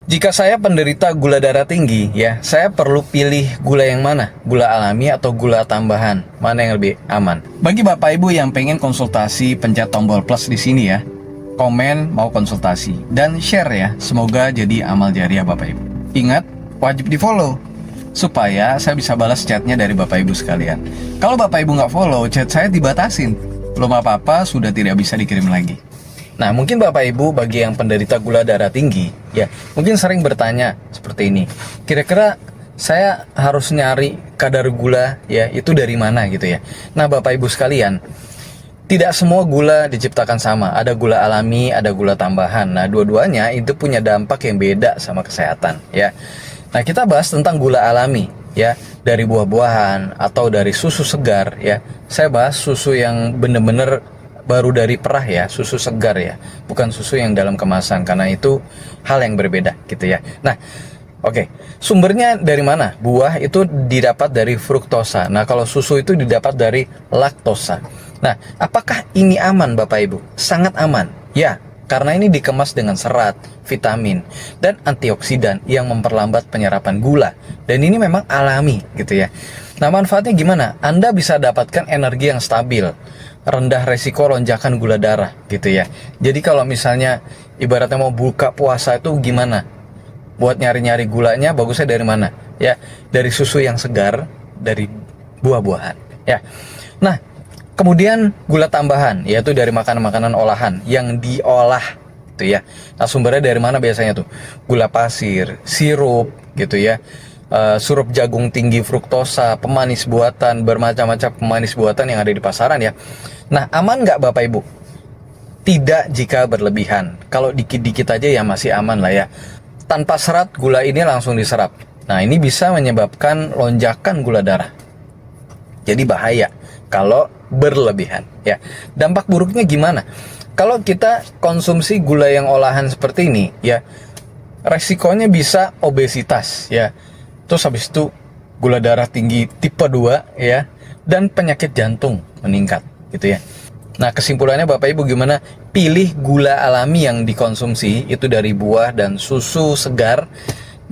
Jika saya penderita gula darah tinggi, ya, saya perlu pilih gula yang mana? Gula alami atau gula tambahan? Mana yang lebih aman? Bagi Bapak Ibu yang pengen konsultasi, pencet tombol plus di sini ya. Komen mau konsultasi dan share ya. Semoga jadi amal jariah Bapak Ibu. Ingat, wajib di-follow supaya saya bisa balas chatnya dari Bapak Ibu sekalian. Kalau Bapak Ibu nggak follow, chat saya dibatasin. Belum apa-apa, sudah tidak bisa dikirim lagi. Nah, mungkin Bapak Ibu bagi yang penderita gula darah tinggi, ya, mungkin sering bertanya seperti ini. Kira-kira saya harus nyari kadar gula, ya, itu dari mana gitu ya. Nah, Bapak Ibu sekalian, tidak semua gula diciptakan sama. Ada gula alami, ada gula tambahan. Nah, dua-duanya itu punya dampak yang beda sama kesehatan, ya. Nah, kita bahas tentang gula alami, ya, dari buah-buahan atau dari susu segar, ya. Saya bahas susu yang bener-bener baru dari perah ya, susu segar ya, bukan susu yang dalam kemasan, karena itu hal yang berbeda gitu ya. Nah, oke, sumbernya dari mana? Buah itu didapat dari fruktosa. Nah, kalau susu itu didapat dari laktosa. Nah, apakah ini aman Bapak Ibu? Sangat aman, ya, karena ini dikemas dengan serat, vitamin, dan antioksidan yang memperlambat penyerapan gula. Dan ini memang alami gitu ya. Nah, manfaatnya gimana? Anda bisa dapatkan energi yang stabil, rendah resiko lonjakan gula darah gitu ya. Jadi kalau misalnya ibaratnya mau buka puasa itu gimana? Buat nyari-nyari gulanya bagusnya dari mana? Ya, dari susu yang segar, dari buah-buahan ya. Nah, kemudian gula tambahan yaitu dari makanan-makanan olahan yang diolah gitu ya. Nah, sumbernya dari mana biasanya tuh? Gula pasir, sirup gitu ya. Sirup jagung tinggi fruktosa, pemanis buatan, bermacam-macam pemanis buatan yang ada di pasaran ya. Nah, aman nggak Bapak Ibu? Tidak jika berlebihan. Kalau dikit-dikit aja ya masih aman lah ya. Tanpa serat, gula ini langsung diserap. Nah, ini bisa menyebabkan lonjakan gula darah. Jadi bahaya kalau berlebihan ya. Dampak buruknya gimana? Kalau kita konsumsi gula yang olahan seperti ini ya, resikonya bisa obesitas ya. Terus habis itu gula darah tinggi tipe 2 ya, dan penyakit jantung meningkat gitu ya. Nah, kesimpulannya Bapak Ibu gimana? Pilih gula alami yang dikonsumsi itu dari buah dan susu segar,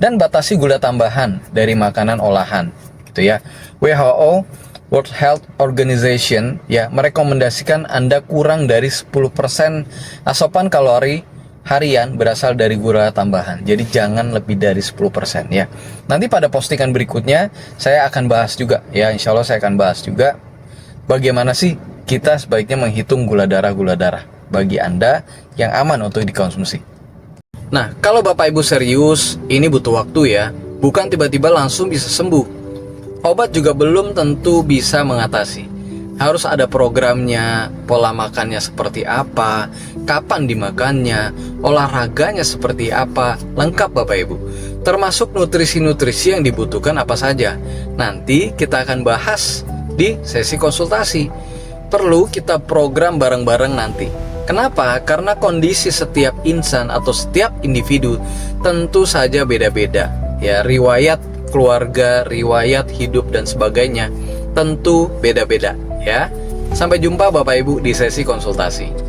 dan batasi gula tambahan dari makanan olahan gitu ya. WHO, World Health Organization ya, merekomendasikan Anda kurang dari 10% asupan kalori harian berasal dari gula tambahan. Jadi jangan lebih dari 10% ya. Nanti pada postingan berikutnya saya akan bahas juga ya, insya Allah saya akan bahas juga bagaimana sih kita sebaiknya menghitung gula darah bagi Anda yang aman untuk dikonsumsi. Nah, kalau Bapak Ibu serius, ini butuh waktu ya. Bukan tiba-tiba langsung bisa sembuh. Obat juga belum tentu bisa mengatasi. Harus ada programnya, pola makannya seperti apa, kapan dimakannya, olahraganya seperti apa, lengkap Bapak Ibu. Termasuk nutrisi-nutrisi yang dibutuhkan apa saja. Nanti kita akan bahas di sesi konsultasi. Perlu kita program bareng-bareng nanti. Kenapa? Karena kondisi setiap insan atau setiap individu tentu saja beda-beda. Ya, riwayat keluarga, riwayat hidup dan sebagainya tentu beda-beda ya. Sampai jumpa Bapak Ibu di sesi konsultasi.